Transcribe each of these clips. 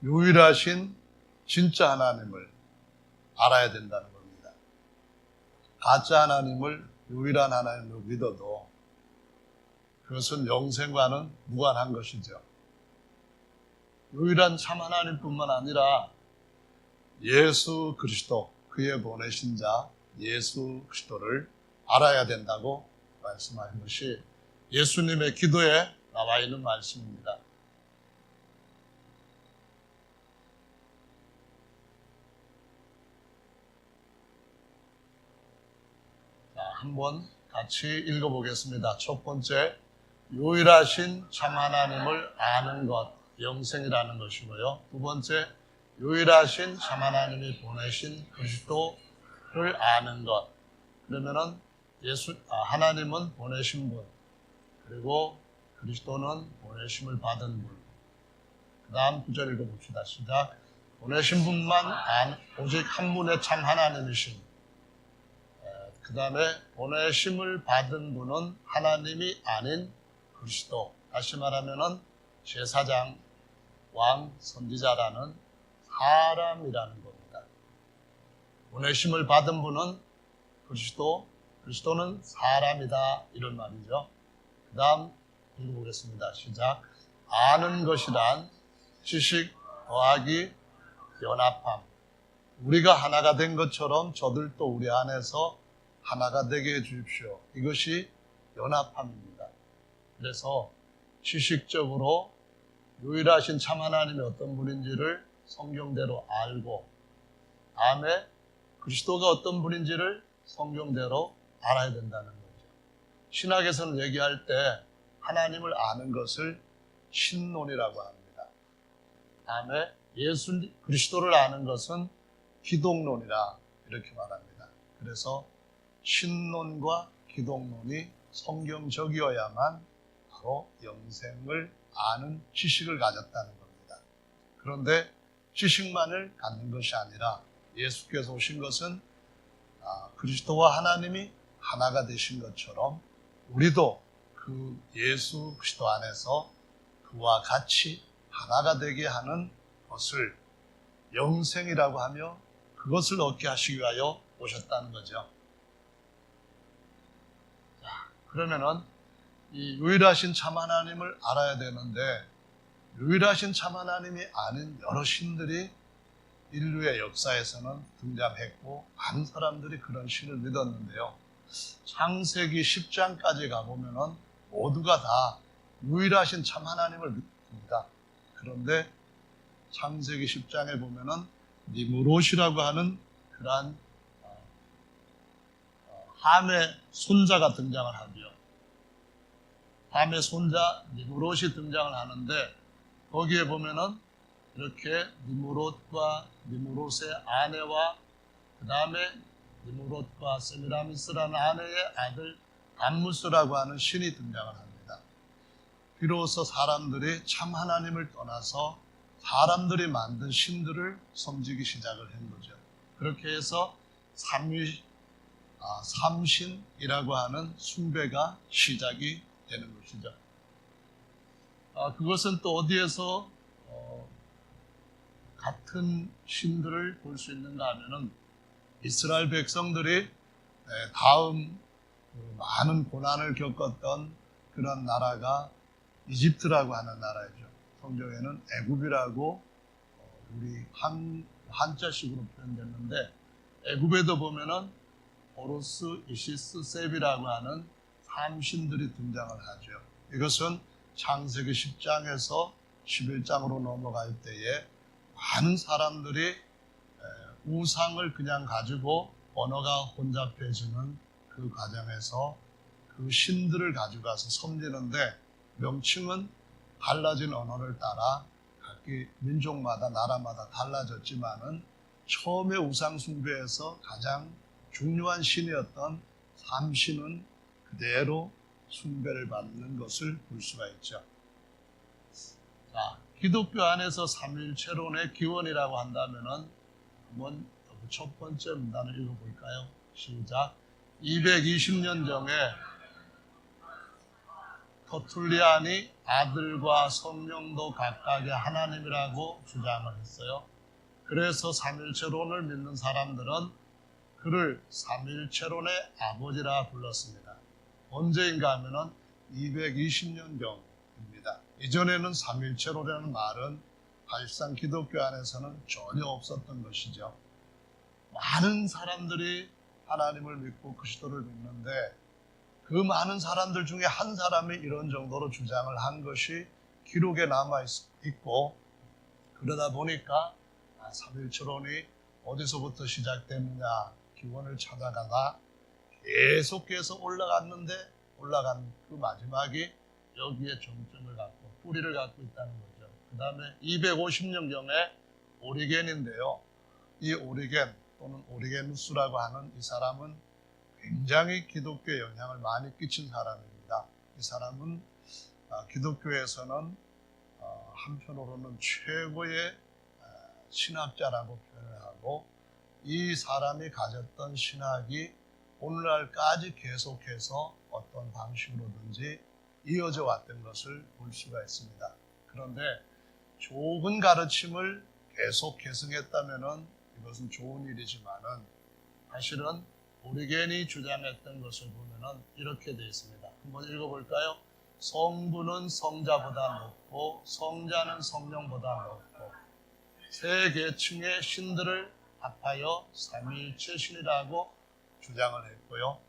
유일하신 진짜 하나님을 알아야 된다는 겁니다. 가짜 하나님을 유일한 하나님으로 믿어도 그것은 영생과는 무관한 것이죠. 유일한 참 하나님뿐만 아니라 예수 그리스도, 그의 보내신 자 예수 그리스도를 알아야 된다고 말씀하신 것이 예수님의 기도에 나와 있는 말씀입니다. 자, 한번 같이 읽어보겠습니다. 첫 번째, 유일하신 참 하나님을 아는 것, 영생이라는 것이고요. 두 번째, 유일하신 참 하나님이 보내신 그리스도를 아는 것. 그러면은 하나님은 보내신 분, 그리고 그리스도는 보내심을 받은 분. 그 다음 구절 읽어봅시다. 시작. 보내신 분만 오직 한 분의 참 하나님이신. 그 다음에 보내심을 받은 분은 하나님이 아닌 그리스도. 다시 말하면은 제사장, 왕, 선지자라는 사람이라는 겁니다. 보내심을 받은 분은 그리스도, 그리스도는 사람이다, 이런 말이죠. 그 다음 읽어보겠습니다. 시작. 아는 것이란 지식 더하기 연합함. 우리가 하나가 된 것처럼 저들도 우리 안에서 하나가 되게 해주십시오. 이것이 연합함입니다. 그래서 지식적으로 유일하신 참 하나님이 어떤 분인지를 성경대로 알고, 다음에 그리스도가 어떤 분인지를 성경대로 알아야 된다는 거죠. 신학에서는 얘기할 때 하나님을 아는 것을 신론이라고 합니다. 다음에 그리스도를 아는 것은 기독론이라 이렇게 말합니다. 그래서 신론과 기독론이 성경적이어야만 바로 영생을 아는 지식을 가졌다는 겁니다. 그런데 지식만을 갖는 것이 아니라 예수께서 오신 것은 그리스도와 하나님이 하나가 되신 것처럼 우리도 그 예수 그리스도 안에서 그와 같이 하나가 되게 하는 것을 영생이라고 하며 그것을 얻게 하시기 위하여 오셨다는 거죠. 자, 그러면은 이 유일하신 참 하나님을 알아야 되는데, 유일하신 참 하나님이 아는 여러 신들이 인류의 역사에서는 등장했고 많은 사람들이 그런 신을 믿었는데요. 창세기 10장까지 가보면은 모두가 다 유일하신 참 하나님을 믿습니다. 그런데 창세기 10장에 보면은 니므롯이라고 하는 그러한 함의 손자가 등장을 하죠. 함의 손자 니므롯이 등장을 하는데, 거기에 보면은 이렇게 니므롯과 니므롯의 아내와 그 다음에 니므롯과 세미라미스라는 아내의 아들 담무스라고 하는 신이 등장을 합니다. 비로소 사람들이 참 하나님을 떠나서 사람들이 만든 신들을 섬기기 시작을 한 거죠. 그렇게 해서 삼신이라고 하는 숭배가 시작이 되는 것이죠. 그것은 또 어디에서 같은 신들을 볼 수 있는가 하면은 이스라엘 백성들이 다음 많은 고난을 겪었던 그런 나라가 이집트라고 하는 나라이죠. 성경에는 애굽이라고 우리 한자식으로 표현됐는데, 애굽에도 보면은 호루스, 이시스, 셉이라고 하는 삼신들이 등장을 하죠. 이것은 창세기 10장에서 11장으로 넘어갈 때에 많은 사람들이 우상을 그냥 가지고 언어가 혼잡해지는 그 과정에서 그 신들을 가져가서 섬기는데, 명칭은 달라진 언어를 따라 각기 민족마다 나라마다 달라졌지만은 처음에 우상 숭배에서 가장 중요한 신이었던 삼신은 그대로 숭배를 받는 것을 볼 수가 있죠. 자, 기독교 안에서 삼위일체론의 기원이라고 한다면은 한번 첫 번째 문단을 읽어볼까요? 시작. 220년 전에 터툴리안이 아들과 성령도 각각의 하나님이라고 주장을 했어요. 그래서 삼일체론을 믿는 사람들은 그를 삼일체론의 아버지라 불렀습니다. 언제인가 하면은 220년경입니다. 이전에는 삼일체론이라는 말은 사실상 기독교 안에서는 전혀 없었던 것이죠. 많은 사람들이 하나님을 믿고 그리스도를 믿는데 그 많은 사람들 중에 한 사람이 이런 정도로 주장을 한 것이 기록에 남아있고, 그러다 보니까 삼일체론이 어디서부터 시작됐느냐 기원을 찾아가다 계속해서 올라갔는데 올라간 그 마지막이 여기에 정점을 갖고 뿌리를 갖고 있다는 거죠. 그 다음에 250년경에 오리겐인데요. 이 오리겐 또는 오리게누스라고 하는 이 사람은 굉장히 기독교에 영향을 많이 끼친 사람입니다. 이 사람은 기독교에서는 한편으로는 최고의 신학자라고 표현을 하고, 이 사람이 가졌던 신학이 오늘날까지 계속해서 어떤 방식으로든지 이어져 왔던 것을 볼 수가 있습니다. 그런데 좋은 가르침을 계속 계승했다면 이것은 좋은 일이지만은 사실은 오리겐이 주장했던 것을 보면은 이렇게 되어 있습니다. 한번 읽어볼까요? 성부는 성자보다 높고 성자는 성령보다 높고 세 계층의 신들을 합하여 삼위일체 신이라고 주장을 했고요.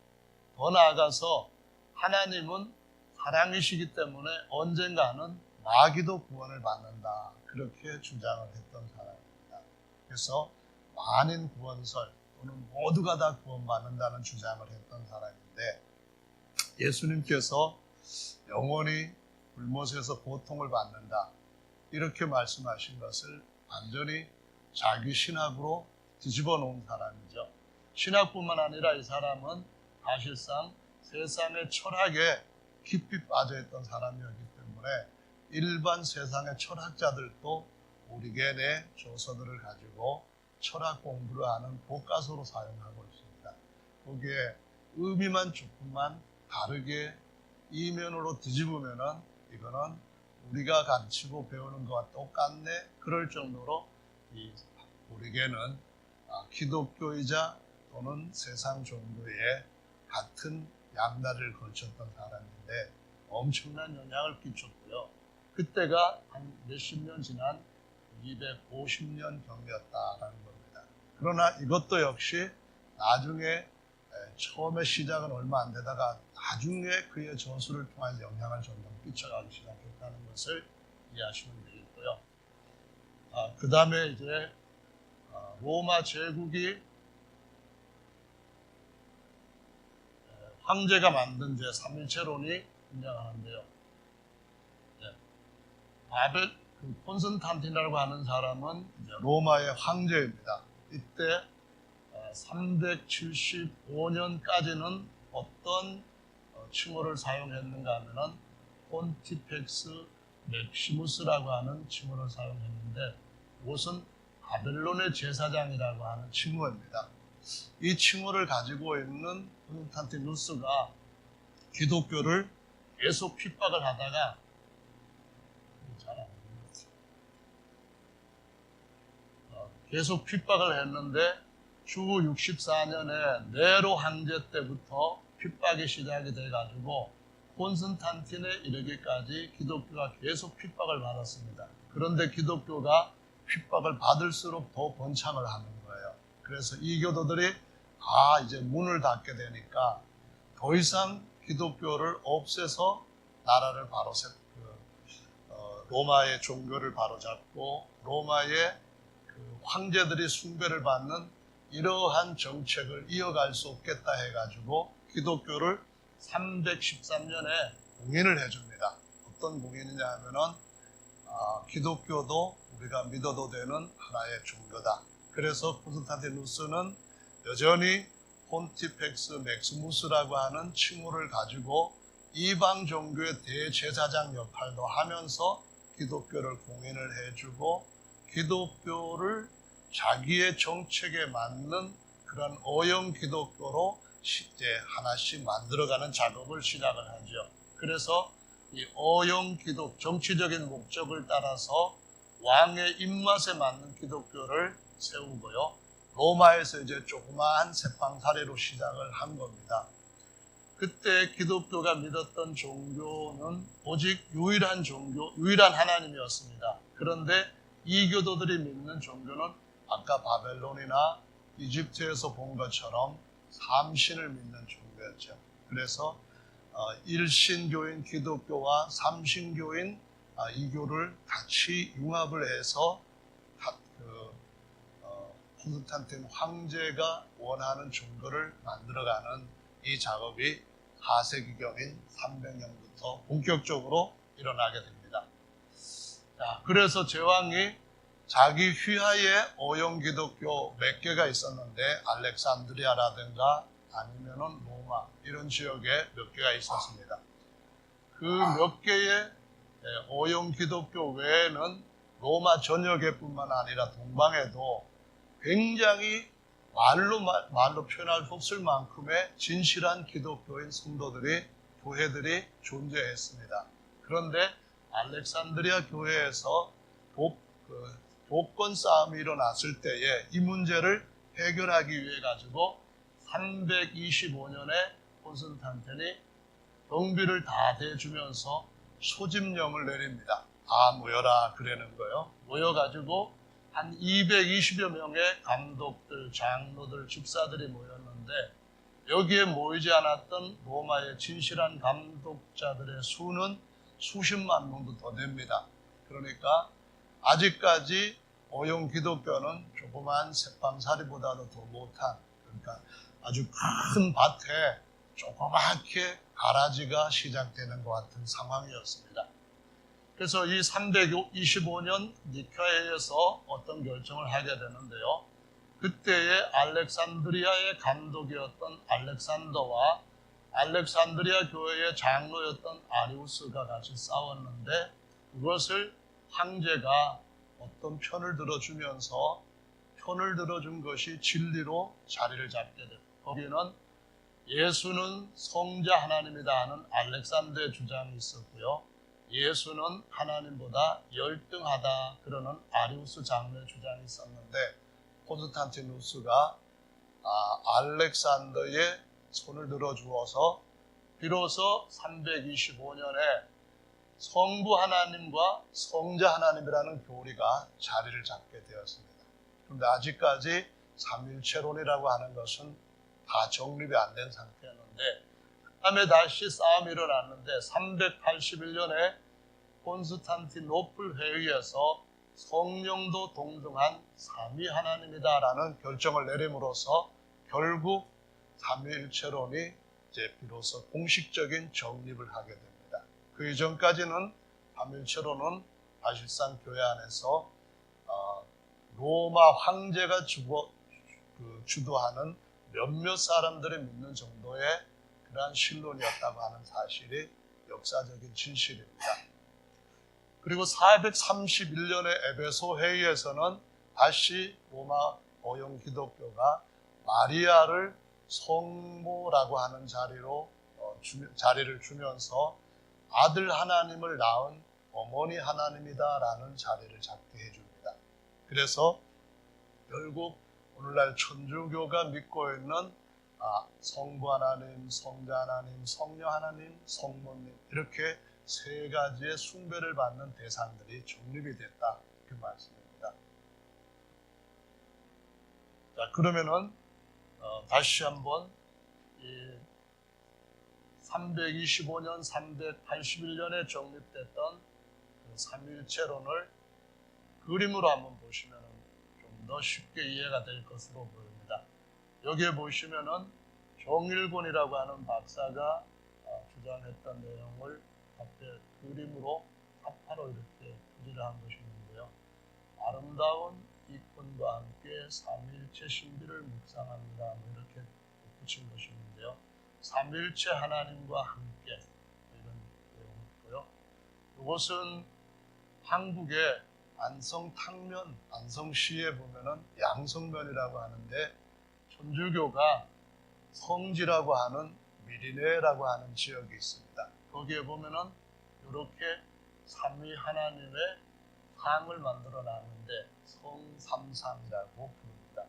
더 나아가서 하나님은 사랑이시기 때문에 언젠가는 마귀도 구원을 받는다, 그렇게 주장을 했던 사람입니다. 그래서 만인 구원설 또는 모두가 다 구원받는다는 주장을 했던 사람인데, 예수님께서 영원히 불못에서 고통을 받는다 이렇게 말씀하신 것을 완전히 자기 신학으로 뒤집어 놓은 사람이죠. 신학뿐만 아니라 이 사람은 사실상 세상의 철학에 깊이 빠져있던 사람이었기 때문에 일반 세상의 철학자들도 오리겐의 조서들을 가지고 철학 공부를 하는 교과서로 사용하고 있습니다. 거기에 의미만 조금만 다르게 이면으로 뒤집으면은 이거는 우리가 가르치고 배우는 것과 똑같네, 그럴 정도로 이 오리겐은 기독교이자 또는 세상 종교에 같은 양다리를 걸쳤던 사람인데 엄청난 영향을 끼쳤고요. 그때가 한 몇십 년 지난 250년 경이었다라는 겁니다. 그러나 이것도 역시 나중에 처음에 시작은 얼마 안 되다가 나중에 그의 저술을 통한 영향을 점점 끼쳐가기 시작했다는 것을 이해하시면 되겠고요. 그 다음에 이제 로마 제국이 황제가 만든 제 삼일체론이 등장하는데요. 콘스탄틴이라고 하는 사람은 로마의 황제입니다. 이때 375년까지는 어떤 칭호를 사용했는가 하면은 폰티펙스 맥시무스라고 하는 칭호를 사용했는데, 이것은 바벨론의 제사장이라고 하는 칭호입니다. 이 칭호를 가지고 있는 콘스탄티누스가 기독교를 계속 핍박을 하다가 계속 핍박을 했는데 주후 64년에 네로 황제 때부터 핍박이 시작이 돼가지고 콘스탄틴에 이르기까지 기독교가 계속 핍박을 받았습니다. 그런데 기독교가 핍박을 받을수록 더 번창을 하는 거예요. 그래서 이 교도들이 이제 문을 닫게 되니까 더 이상 기독교를 없애서 나라를 바로 로마의 종교를 바로잡고 로마의 황제들이 숭배를 받는 이러한 정책을 이어갈 수 없겠다 해가지고 기독교를 313년에 공인을 해줍니다. 어떤 공인이냐 하면은 기독교도 우리가 믿어도 되는 하나의 종교다. 그래서 콘스탄티누스는 여전히 폰티펙스 맥시무스라고 하는 칭호를 가지고 이방 종교의 대제사장 역할도 하면서 기독교를 공인을 해주고 기독교를 자기의 정책에 맞는 그런 어영 기독교로 이제 하나씩 만들어가는 작업을 시작을 하죠. 그래서 이 어용 기독, 정치적인 목적을 따라서 왕의 입맛에 맞는 기독교를 세우고요. 로마에서 이제 조그마한 세방 사례로 시작을 한 겁니다. 그때 기독교가 믿었던 종교는 오직 유일한 종교, 유일한 하나님이었습니다. 그런데 이교도들이 믿는 종교는 아까 바벨론이나 이집트에서 본 것처럼 삼신을 믿는 종교였죠. 그래서 일신교인 기독교와 삼신교인 이교를 같이 융합을 해서 프로테스탄트 황제가 원하는 종교를 만들어가는 이 작업이 4세기경인 300년부터 본격적으로 일어나게 됩니다. 자, 그래서 제왕이 자기 휘하에 어용 기독교 몇 개가 있었는데 알렉산드리아라든가 아니면은 로마 이런 지역에 몇 개가 있었습니다. 그 몇 개의 어용 기독교 외에는 로마 전역에뿐만 아니라 동방에도 굉장히 말로 표현할 수 없을 만큼의 진실한 기독교인 성도들이, 교회들이 존재했습니다. 그런데 알렉산드리아 교회에서 도권 싸움이 일어났을 때에 이 문제를 해결하기 위해 가지고 325년에 콘스탄틴이 경비를 다 대주면서 소집령을 내립니다. 다 모여라 그러는 거예요. 모여가지고 한 220여 명의 감독들, 장로들, 집사들이 모였는데 여기에 모이지 않았던 로마의 진실한 감독자들의 수는 수십만 명도 더 됩니다. 그러니까 아직까지 어용 기독교는 조그만 새빵사리보다도 더 못한, 그러니까 아주 큰 밭에 조그맣게 가라지가 시작되는 것 같은 상황이었습니다. 그래서 이 325년 니케아에서 어떤 결정을 하게 되는데요. 그때의 알렉산드리아의 감독이었던 알렉산더와 알렉산드리아 교회의 장로였던 아리우스가 같이 싸웠는데 그것을 황제가 어떤 편을 들어주면서 편을 들어준 것이 진리로 자리를 잡게 됩니다. 거기는 예수는 성자 하나님이다 하는 알렉산더의 주장이 있었고요. 예수는 하나님보다 열등하다 그러는 아리우스 장로의 주장이 있었는데 콘스탄티누스가 알렉산더의 손을 들어주어서 비로소 325년에 성부 하나님과 성자 하나님이라는 교리가 자리를 잡게 되었습니다. 그런데 아직까지 삼일체론이라고 하는 것은 다 정립이 안 된 상태였는데 그 다음에 다시 싸움이 일어났는데 381년에 콘스탄티노플 회의에서 성령도 동등한 삼위 하나님이다라는 결정을 내림으로써 결국 삼위일체론이 이제 비로소 공식적인 정립을 하게 됩니다. 그 이전까지는 삼위일체론은 사실상 교회 안에서 로마 황제가 주도하는 몇몇 사람들이 믿는 정도의 그러한 신론이었다고 하는 사실이 역사적인 진실입니다. 그리고 431년의 에베소 회의에서는 다시 로마 어용 기독교가 마리아를 성모라고 하는 자리를 주면서 아들 하나님을 낳은 어머니 하나님이다라는 자리를 잡게 해줍니다. 그래서 결국 오늘날 천주교가 믿고 있는 성부 하나님, 성자 하나님, 성령 하나님, 성모님 이렇게 세 가지의 숭배를 받는 대상들이 정립이 됐다 그 말씀입니다. 자, 그러면은 다시 한번 325년, 381년에 정립됐던 그 삼위일체론을 그림으로 한번 보시면 좀 더 쉽게 이해가 될 것으로 보입니다. 여기에 보시면은 정일곤이라고 하는 박사가 주장했던 내용을 앞에 그림으로 사파로 이렇게 표지를 한 것이 있는데요. 아름다운 이권과 함께 삼위일체 신비를 묵상합니다. 이렇게 붙인 것이 있는데요. 삼위일체 하나님과 함께 이런 내용이 있고요. 이것은 한국의 안성탕면, 안성시에 보면은 양성면이라고 하는데 천주교가 성지라고 하는 미리네라고 하는 지역이 있습니다. 거기에 보면은 이렇게 삼위 하나님의 상을 만들어 놨는데 성삼상이라고 부릅니다.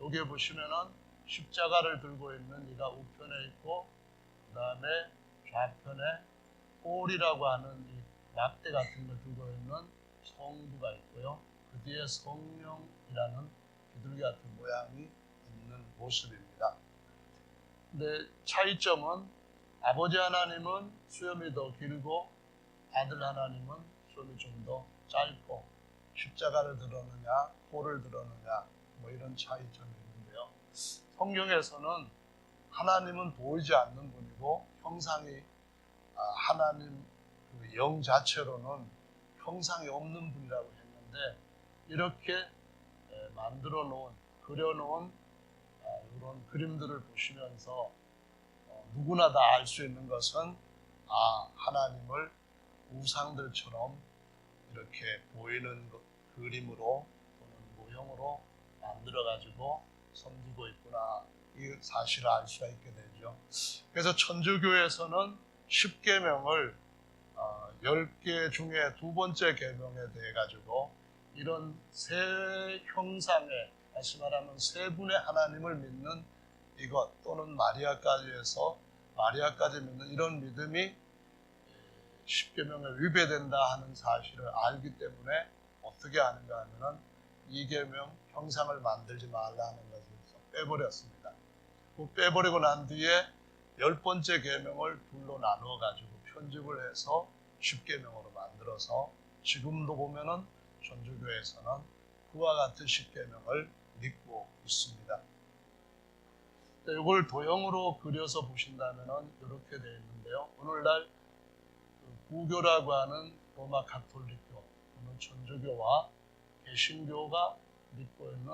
여기에 보시면은 십자가를 들고 있는 이가 우편에 있고, 그 다음에 좌편에 홀이라고 하는 이 막대 같은 걸 들고 있는 성부가 있고요. 그 뒤에 성령이라는 비둘기 같은 모양이 있는 모습입니다. 근데 차이점은 아버지 하나님은 수염이 더 길고 아들 하나님은 수염이 좀 더 짧고, 십자가를 들었느냐 홀을 들었느냐 뭐 이런 차이점이 있는데요. 성경에서는 하나님은 보이지 않는 분이고 형상이 하나님 그 영 자체로는 형상이 없는 분이라고 했는데, 이렇게 만들어 놓은, 그려 놓은 이런 그림들을 보시면서 누구나 다 알 수 있는 것은 하나님을 우상들처럼 이렇게 보이는 그림으로 또는 모형으로 만들어 가지고 섬기고 있구나, 이 사실을 알 수가 있게 되죠. 그래서 천주교에서는 10계명을 10개 중에 두 번째 계명에 대해 가지고 이런 세 형상의, 다시 말하면 세 분의 하나님을 믿는 이것, 또는 마리아까지 해서 마리아까지 믿는 이런 믿음이 10계명에 위배된다 하는 사실을 알기 때문에 어떻게 하는가 하면은 2계명 형상을 만들지 말라는 것을 빼버렸습니다. 그 빼버리고 난 뒤에 10번째 계명을 둘로 나누어 가지고 편집을 해서 10계명으로 만들어서 지금도 보면은 천주교에서는 그와 같은 10계명을 믿고 있습니다. 이걸 도형으로 그려서 보신다면은 이렇게 되어 있는데요. 오늘날 구교라고 하는 로마 가톨릭교 또는 천주교와 개신교가 믿고 있는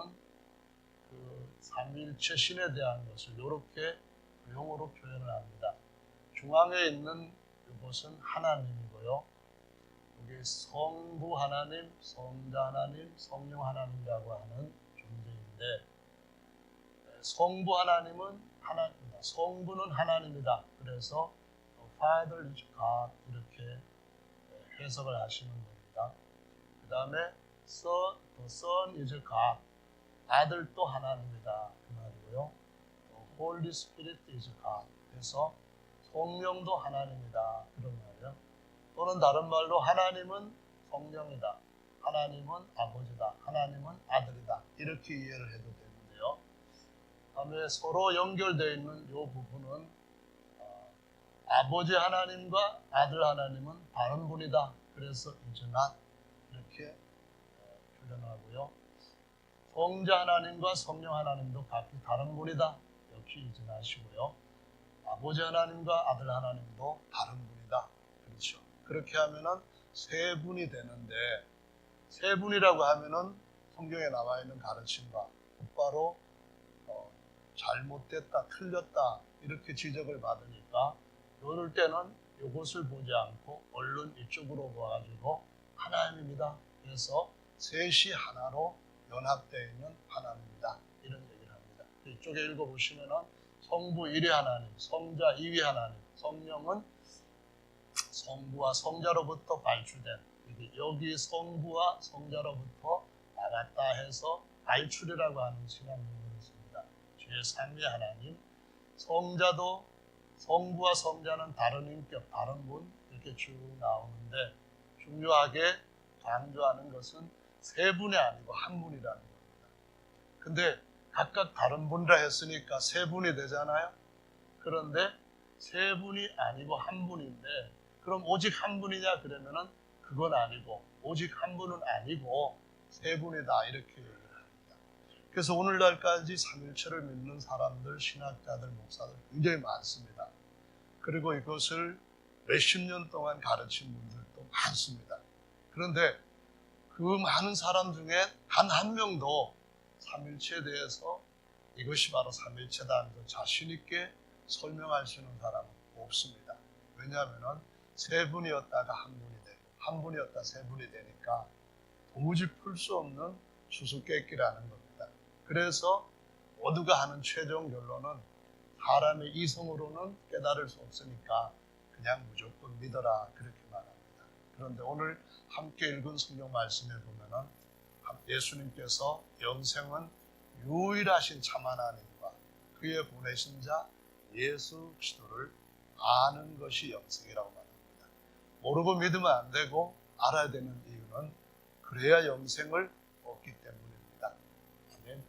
그 삼위일체 신에 대한 것을 이렇게 도형으로 표현을 합니다. 중앙에 있는 이것은 하나님이고요. 여기 성부 하나님, 성자 하나님, 성령 하나님이라고 하는 존재인데, 성부 하나님은 하나님이다. 성부는 하나님이다. 그래서 Father is God 이렇게 해석을 하시는 겁니다. 그 다음에 The Son is God, 아들도 하나님이다 그 말이고요. Holy Spirit is God, 그래서 성령도 하나님이다 그런 말이에요. 또는 다른 말로 하나님은 성령이다, 하나님은 아버지다, 하나님은 아들이다, 이렇게 이해를 해도 되는데요. 다음에 서로 연결되어 있는 이 부분은 아버지 하나님과 아들 하나님은 다른 분이다, 그래서 is not 이렇게 표현하고요. 성자 하나님과 성령 하나님도 각기 다른 분이다, 역시 is not이고요. 아버지 하나님과 아들 하나님도 다른 분이다, 그렇죠. 그렇게 하면은 세 분이 되는데, 세 분이라고 하면은 성경에 나와 있는 가르침과 곧바로 잘못됐다, 틀렸다 이렇게 지적을 받으니까, 이럴 때는 이것을 보지 않고 얼른 이쪽으로 봐가지고 하나님입니다, 그래서 셋이 하나로 연합되어 있는 하나님이다, 이런 얘기를 합니다. 이쪽에 읽어보시면은 성부 1위 하나님, 성자 2위 하나님, 성령은 성부와 성자로부터 발출된, 여기 성부와 성자로부터 나갔다 해서 발출이라고 하는 신앙용어를 씁니다. 제3위 하나님, 성자도 성부와 성자는 다른 인격, 다른 분 이렇게 쭉 나오는데, 중요하게 강조하는 것은 세 분이 아니고 한 분이라는 겁니다. 근데 각각 다른 분이라 했으니까 세 분이 되잖아요. 그런데 세 분이 아니고 한 분인데, 그럼 오직 한 분이냐 그러면은 그건 아니고, 오직 한 분은 아니고 세 분이다 이렇게 얘기를 합니다. 그래서 오늘날까지 삼일체를 믿는 사람들, 신학자들, 목사들 굉장히 많습니다. 그리고 이것을 몇십 년 동안 가르친 분들도 많습니다. 그런데 그 많은 사람 중에 단 한 명도 삼일체에 대해서 이것이 바로 삼일체다 하면서 자신 있게 설명할 수 있는 사람은 없습니다. 왜냐하면 세 분이었다가 한 분이 되고, 한 분이었다 세 분이 되니까 도무지 풀 수 없는 수수께끼라는 겁니다. 그래서 모두가 하는 최종 결론은 사람의 이성으로는 깨달을 수 없으니까 그냥 무조건 믿어라, 그렇게 말합니다. 그런데 오늘 함께 읽은 성경 말씀에 보면은 예수님께서 영생은 유일하신 참 하나님과 그의 보내신 자 예수 그리스도를 아는 것이 영생이라고 말합니다. 모르고 믿으면 안 되고 알아야 되는 이유는 그래야 영생을 얻기 때문입니다. 아멘.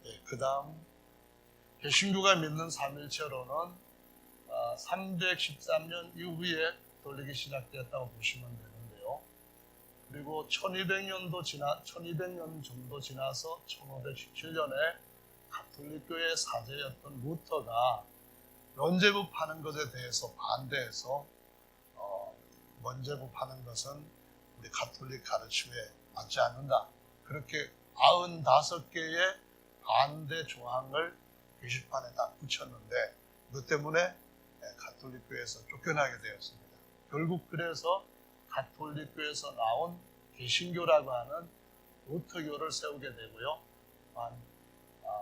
네, 그 다음 개신교가 믿는 삼일체로는 313년 이후에 돌리기 시작되었다고 보시면 되는데요. 그리고 1200년 정도 지나서 1517년에 가톨릭교의 사제였던 루터가 면죄부 파는 것에 대해서 반대해서 면죄부 파는 것은 우리 가톨릭 가르침에 맞지 않는다. 그렇게 95개의 반대 조항을 게시판에 다 붙였는데 그것 때문에 가톨릭교에서 쫓겨나게 되었습니다. 결국 그래서 가톨릭교에서 나온 개신교라고 하는 루터교를 세우게 되고요. 한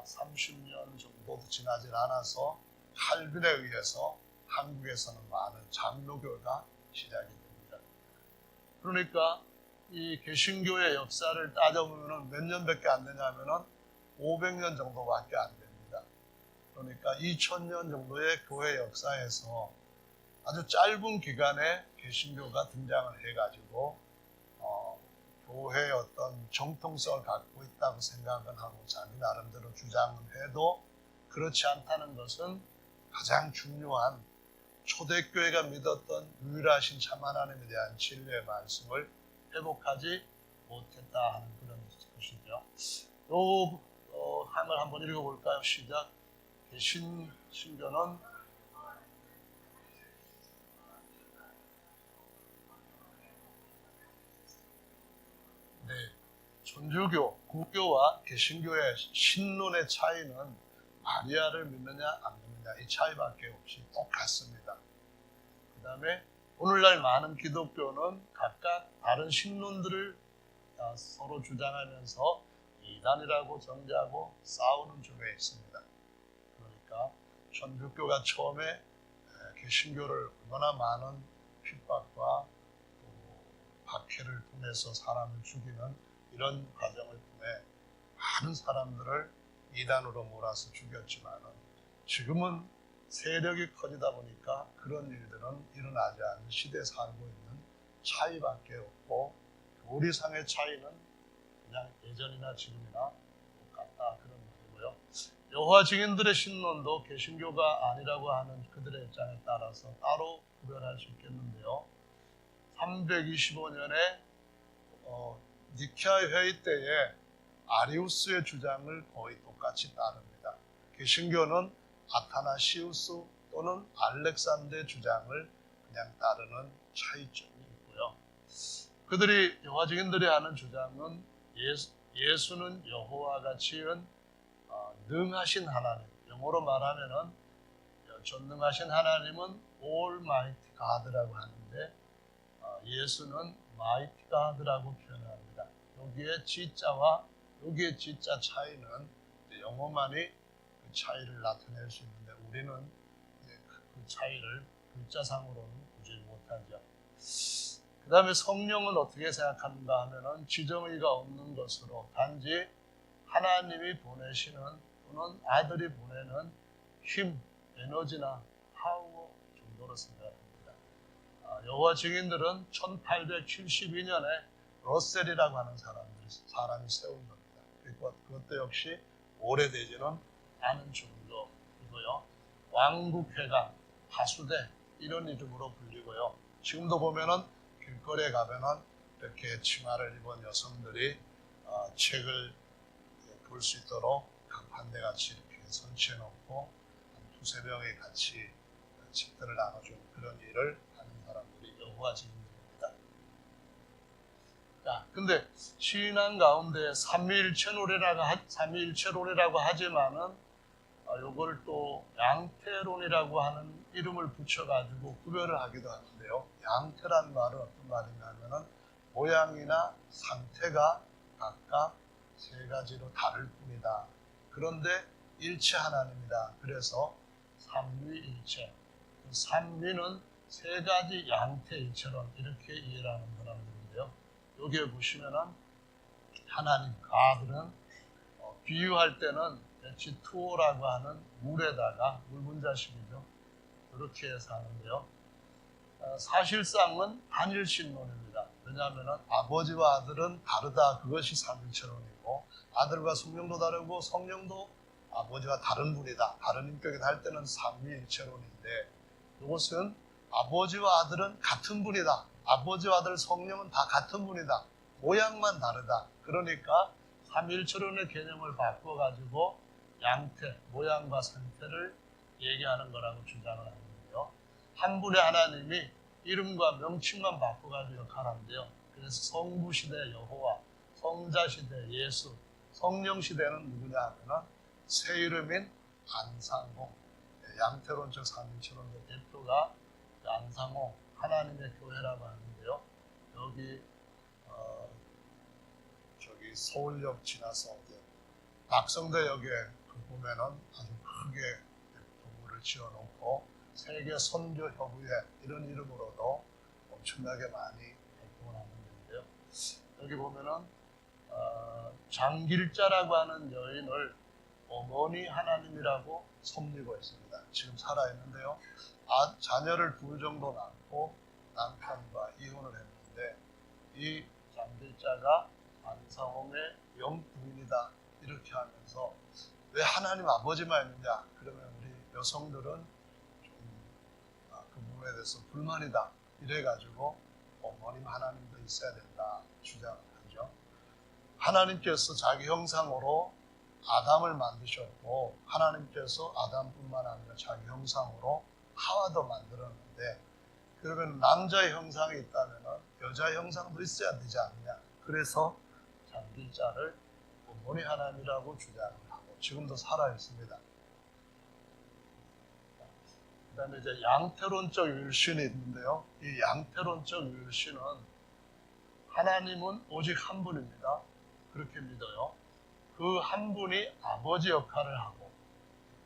30년 정도도 지나지 않아서 칼빈에 의해서 한국에서는 많은 장로교가 시작이 됩니다. 그러니까 이 개신교의 역사를 따져보면 몇 년밖에 안 되냐면은 500년 정도밖에 안 됩니다. 그러니까 2000년 정도의 교회 역사에서 아주 짧은 기간에 개신교가 등장을 해가지고 교회의 어떤 정통성을 갖고 있다고 생각은 하고 자기 나름대로 주장은 해도 그렇지 않다는 것은 가장 중요한 초대교회가 믿었던 유일하신 참 하나님에 대한 진리의 말씀을 회복하지 못했다 하는 그런 것이죠. 요 함을 한번 읽어볼까요? 시작. 신교는 네, 천주교, 구교와 개신교의 신론의 차이는 마리아를 믿느냐 안 믿느냐 이 차이밖에 없이 똑같습니다. 그 다음에 오늘날 많은 기독교는 각각 다른 신론들을 서로 주장하면서 이단이라고 정죄하고 싸우는 중에 있습니다. 그러니까 천주교가 처음에 개신교를 얼마나 많은 핍박과 박해를 통해서 사람을 죽이는 이런 과정을 통해 많은 사람들을 이단으로 몰아서 죽였지만 지금은 세력이 커지다 보니까 그런 일들은 일어나지 않는 시대에 살고 있는 차이밖에 없고 교리상의 차이는 그냥 예전이나 지금이나 똑같다 그런 말이고요. 여호와 증인들의 신론도 개신교가 아니라고 하는 그들의 입장에 따라서 따로 구별할 수 있겠는데요. 325년에 니케아 회의 때에 아리우스의 주장을 거의 똑같이 따릅니다. 개신교는 아타나시우스 또는 알렉산더의 주장을 그냥 따르는 차이점이 있고요. 그들이 여호와 증인들이 하는 주장은 예수는 여호와가 지은 능하신 하나님, 영어로 말하면은 전능하신 하나님은 Almighty God라고 하는데 예수는 Mighty God라고 표현합니다. 여기에 G자와 여기에 G자 차이는 영어만이 그 차이를 나타낼 수 있는데 우리는 그 차이를 글자상으로는 보지 못하죠. 그 다음에 성령은 어떻게 생각하는가 하면은 지정의가 없는 것으로 단지 하나님이 보내시는 또는 아들이 보내는 힘, 에너지나 파워 정도로 생각합니다. 여호와 증인들은 1872년에 러셀이라고 하는 사람이 세운 겁니다. 그리고 그것도 역시 오래되지는 않은 정도이고요. 왕국회관, 하수대 이런 이름으로 불리고요. 지금도 보면은 길거리에 가면은 이렇게 치마를 입은 여성들이 책을 볼 수 있도록 간판대 같이 이렇게 설치해 놓고 두세 명이 같이 책들을 나눠주는 그런 일을 하는 사람들이 여호와 증인들입니다. 근데 신앙 가운데 삼위일체론이라고 하지만은 이걸 또 양태론이라고 하는 이름을 붙여가지고 구별을 하기도 하는데요. 양태란 말은 어떤 말이냐면은 모양이나 상태가 각각 세 가지로 다를 뿐이다. 그런데 일체 하나님이다. 그래서 삼위일체. 삼위는 세 가지 양태일체론 이렇게 이해를 하는 사람들인데요. 여기에 보시면은 하나님, God는 비유할 때는 H2O라고 하는 물에다가 물분자식이죠. 이렇게 해서 하는데요. 사실상은 단일신론입니다. 왜냐하면 아버지와 아들은 다르다. 그것이 삼일체론이고 아들과 성령도 다르고 성령도 아버지와 다른 분이다. 다른 인격이다 할 때는 삼위일체론인데 이것은 아버지와 아들은 같은 분이다. 아버지와 아들 성령은 다 같은 분이다. 모양만 다르다. 그러니까 삼위일체론의 개념을 바꿔가지고 양태, 모양과 상태를 얘기하는 거라고 주장을 하는데요. 한 분의 하나님이 이름과 명칭만 바꿔가지고 역할하는데요. 그래서 성부시대 여호와, 성자시대 예수, 성령시대는 누구냐 하면 새 이름인 안상호, 양태론적 삼위일체론의 대표가 안상호 하나님의 교회라고 하는데요. 여기 저기 서울역 지나서 낙성대역에 보면은 아주 크게 동물을 지어놓고 세계 선교협의회 이런 이름으로도 엄청나게 많이 활동을 하고 있는데요. 여기 보면은 장길자라고 하는 여인을 어머니 하나님이라고 섬기고 있습니다. 지금 살아있는데요. 자녀를 둘 정도 낳고 남편과 이혼을 했는데 이 장길자가 안상홍의 영부인이다 이렇게 하면서 왜 하나님 아버지만 있느냐? 그러면 우리 여성들은 그 부분에 대해서 불만이다 이래가지고 어머님 하나님도 있어야 된다 주장을 하죠. 하나님께서 자기 형상으로 아담을 만드셨고 하나님께서 아담뿐만 아니라 자기 형상으로 하와도 만들었는데 그러면 남자의 형상이 있다면 여자의 형상도 있어야 되지 않느냐. 그래서 장길자를 어머니 하나님이라고 주장을 하고 지금도 살아있습니다. 그 다음에 이제 양태론적 율신이 있는데요. 이 양태론적 율신은 하나님은 오직 한 분입니다. 그렇게 믿어요. 그 한 분이 아버지 역할을 하고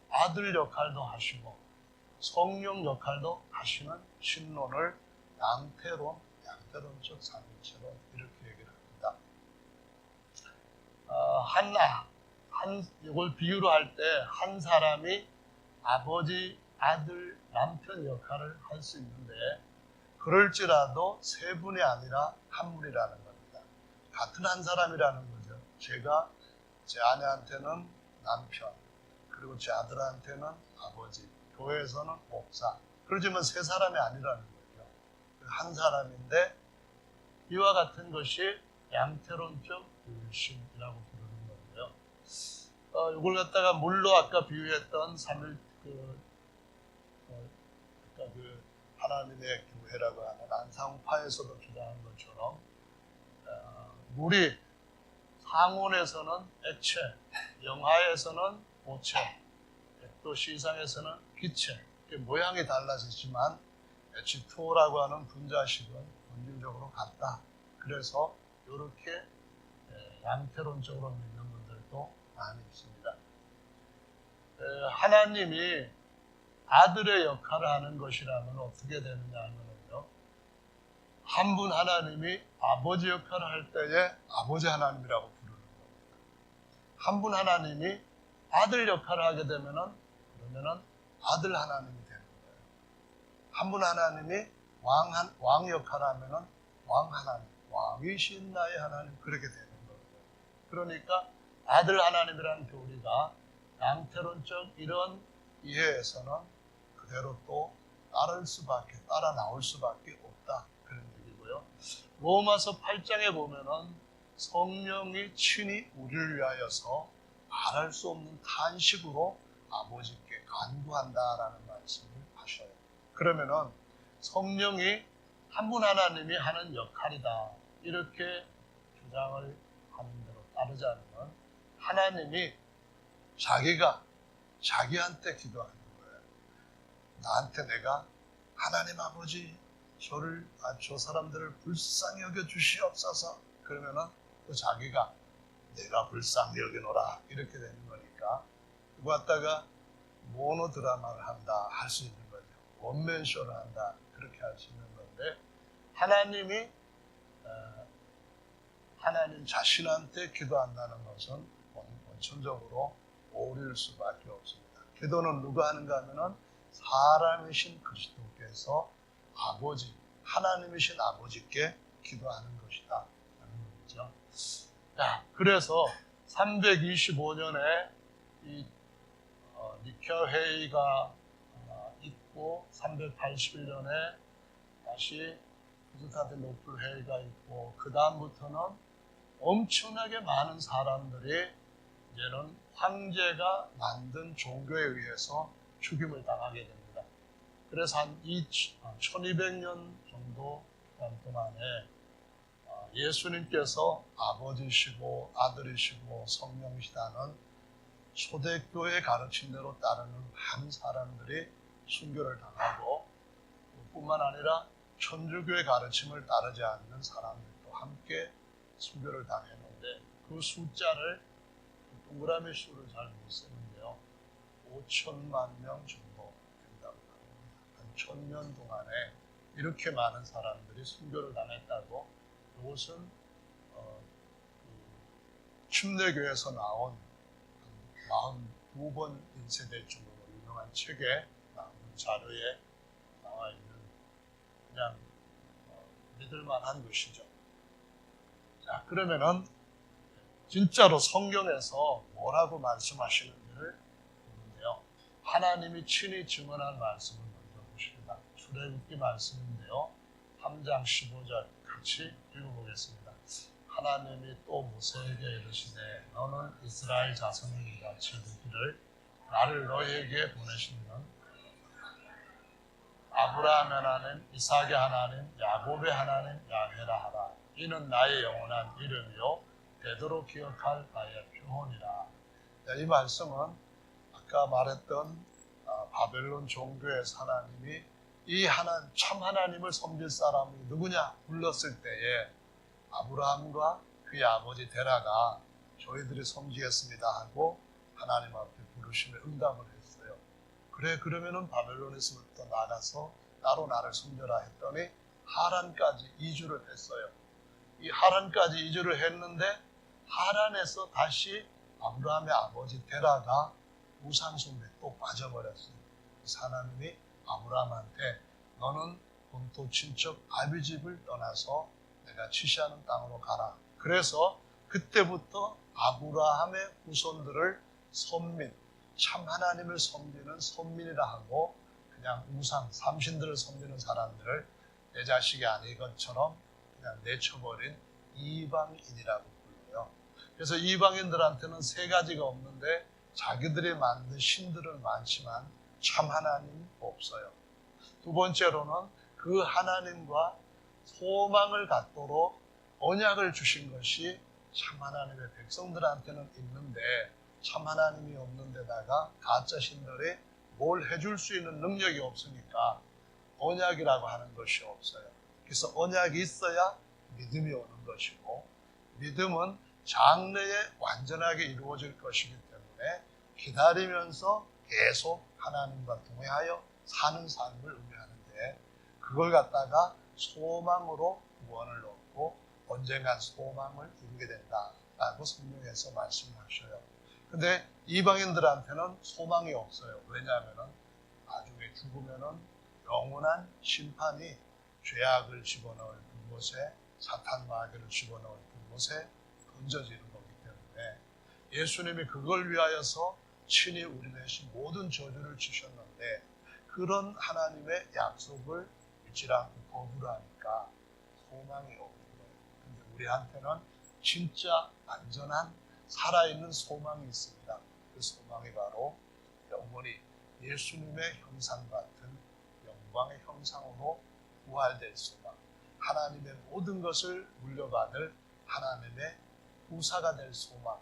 아들 역할도 하시고 성령 역할도 하시는 신론을 양태론적 삼위일체론 이렇게 얘기를 합니다. 이걸 비유로 할 때 한 사람이 아버지, 아들, 남편 역할을 할 수 있는데 그럴지라도 세 분이 아니라 한 분이라는 겁니다. 같은 한 사람이라는 거죠. 제가 제 아내한테는 남편, 그리고 제 아들한테는 아버지, 교회에서는 목사. 그러지만 세 사람이 아니라는 거죠. 한 사람인데 이와 같은 것이 양태론적 율신이라고 부르는 건데요. 이걸 갖다가 물로 아까 비유했던 하나님의 교회라고 하는 안상파에서도 주장한 것처럼 물이 상온에서는 액체, 영하에서는 고체, 또 시상에서는 기체. 모양이 달라지지만 H2O라고 하는 분자식은 본질적으로 같다. 그래서 이렇게 양태론적으로 믿는 분들도 많이 있습니다. 하나님이 아들의 역할을 하는 것이라면 어떻게 되느냐 하면요. 한 분 하나님이 아버지 역할을 할 때에 아버지 하나님이라고 부르는 겁니다. 한 분 하나님이 아들 역할을 하게 되면은 그러면은 아들 하나님이 되는 거예요. 한 분 하나님이 왕 역할을 하면은 왕 하나님, 왕이신 나의 하나님 그렇게 되는 거예요. 그러니까 아들 하나님이라는 교리가 양태론적 이런 이해에서는 그대로 또 따라 나올 수밖에 없다. 그런 얘기고요. 로마서 8장에 보면은 성령이 친히 우리를 위하여서 말할 수 없는 탄식으로 아버지께 간구한다라는 말씀을 하셔요. 그러면은 성령이 한 분 하나님이 하는 역할이다. 이렇게 주장을 하는 대로 따르자면 하나님이 자기가 자기한테 기도하는 거예요. 나한테 내가 하나님 아버지 저 사람들을 불쌍히 여겨 주시옵소서. 그러면은 또 자기가 내가 불쌍히 여기노라 이렇게 되는 거니까 그거 갖다가 모노드라마를 한다 할 수 있는 거죠. 원맨쇼를 한다 그렇게 할 수 있는 건데, 하나님이 하나님 자신한테 기도한다는 것은 원천적으로 오릴 수밖에 없습니다. 기도는 누가 하는가 하면은 사람이신 그리스도께서 아버지, 하나님이신 아버지께 기도하는 것이다 하는 거죠. 자, 그래서 325년에 이 니케아 회의가 있고 381년에 다시 콘스탄티노플 회의가 있고, 그 다음부터는 엄청나게 많은 사람들이 이제는 황제가 만든 종교에 의해서 죽임을 당하게 됩니다. 그래서 한 1200년 정도 동안에 예수님께서 아버지시고 아들이시고 성령이시다는 초대교회 가르침대로 따르는 많은 사람들이 순교를 당하고, 뿐만 아니라 천주교의 가르침을 따르지 않는 사람들도 함께 순교를 당했는데, 그 숫자를 동그라미 수를 잘 못 쓰는데요, 5천만 명 정도 된다고 합니다. 한 1000년 동안에 이렇게 많은 사람들이 순교를 당했다고. 이것은 침례교에서 나온 42번 인쇄될 정도로 유명한 책에 나오는 자료에 나와 있는 그냥 믿을만한 것이죠. 자, 그러면은 진짜로 성경에서 뭐라고 말씀하시는지를 보는데요, 하나님이 친히 증언한 말씀을 먼저 보십니다. 출애굽기 말씀인데요, 3장 15절 같이 읽어보겠습니다. 하나님이 또 모세에게 이르시되 너는 이스라엘 자손에게 같이 이르기를 나를 너희에게 보내시는 아브라함의 하나님, 이삭의 하나님, 야곱의 하나님 야훼라 하라. 이는 나의 영원한 이름이요 되도록 기억할 나의 표본이라. 이 말씀은 아까 말했던 바벨론 종교의 하나님이 이 참 하나님을 섬길 사람이 누구냐 불렀을 때에 아브라함과 그의 아버지 데라가 저희들이 섬기겠습니다 하고 하나님 앞에 부르심에 응답을 했어요. 그래, 그러면은 바벨론에서부터 나가서 따로 나를 섬겨라 했더니 하란까지 이주를 했어요. 이 하란까지 이주를 했는데, 하란에서 다시 아브라함의 아버지 데라가 우상숭배에 또 빠져버렸어요. 그래서 하나님이 아브라함한테 너는 본토 친척 아비집을 떠나서 내가 지시하는 땅으로 가라. 그래서 그때부터 아브라함의 후손들을 선민, 참 하나님을 섬기는 선민이라 하고, 그냥 우상, 삼신들을 섬기는 사람들을 내 자식이 아닌 것처럼 그냥 내쳐버린 이방인이라고 불러요. 그래서 이방인들한테는 세 가지가 없는데, 자기들이 만든 신들은 많지만 참 하나님이 없어요. 두 번째로는 그 하나님과 소망을 갖도록 언약을 주신 것이 참 하나님의 백성들한테는 있는데, 참 하나님이 없는 데다가 가짜 신들이 뭘 해줄 수 있는 능력이 없으니까 언약이라고 하는 것이 없어요. 그래서 언약이 있어야 믿음이 오는 것이고, 믿음은 장래에 완전하게 이루어질 것이기 때문에 기다리면서 계속 하나님과 동행하여 사는 삶을 의미하는데, 그걸 갖다가 소망으로 구원을 얻고 언젠간 소망을 이루게 된다라고 성경에서 말씀하셔요. 근데 이방인들한테는 소망이 없어요. 왜냐하면 나중에 죽으면은 영원한 심판이 죄악을 집어넣을 그곳에, 사탄 마귀를 집어넣을 그곳에 던져지는 거기 때문에 예수님이 그걸 위하여서 친히 우리 대신 모든 저주를 주셨는데, 그런 하나님의 약속을 믿지 않고 거부를 하니까 소망이 없는 거예요. 근데 우리한테는 진짜 안전한 살아있는 소망이 있습니다. 그 소망이 바로 영원히 예수님의 형상 같은 영광의 형상으로 부활될 소망, 하나님의 모든 것을 물려받을 하나님의 후사가 될 소망,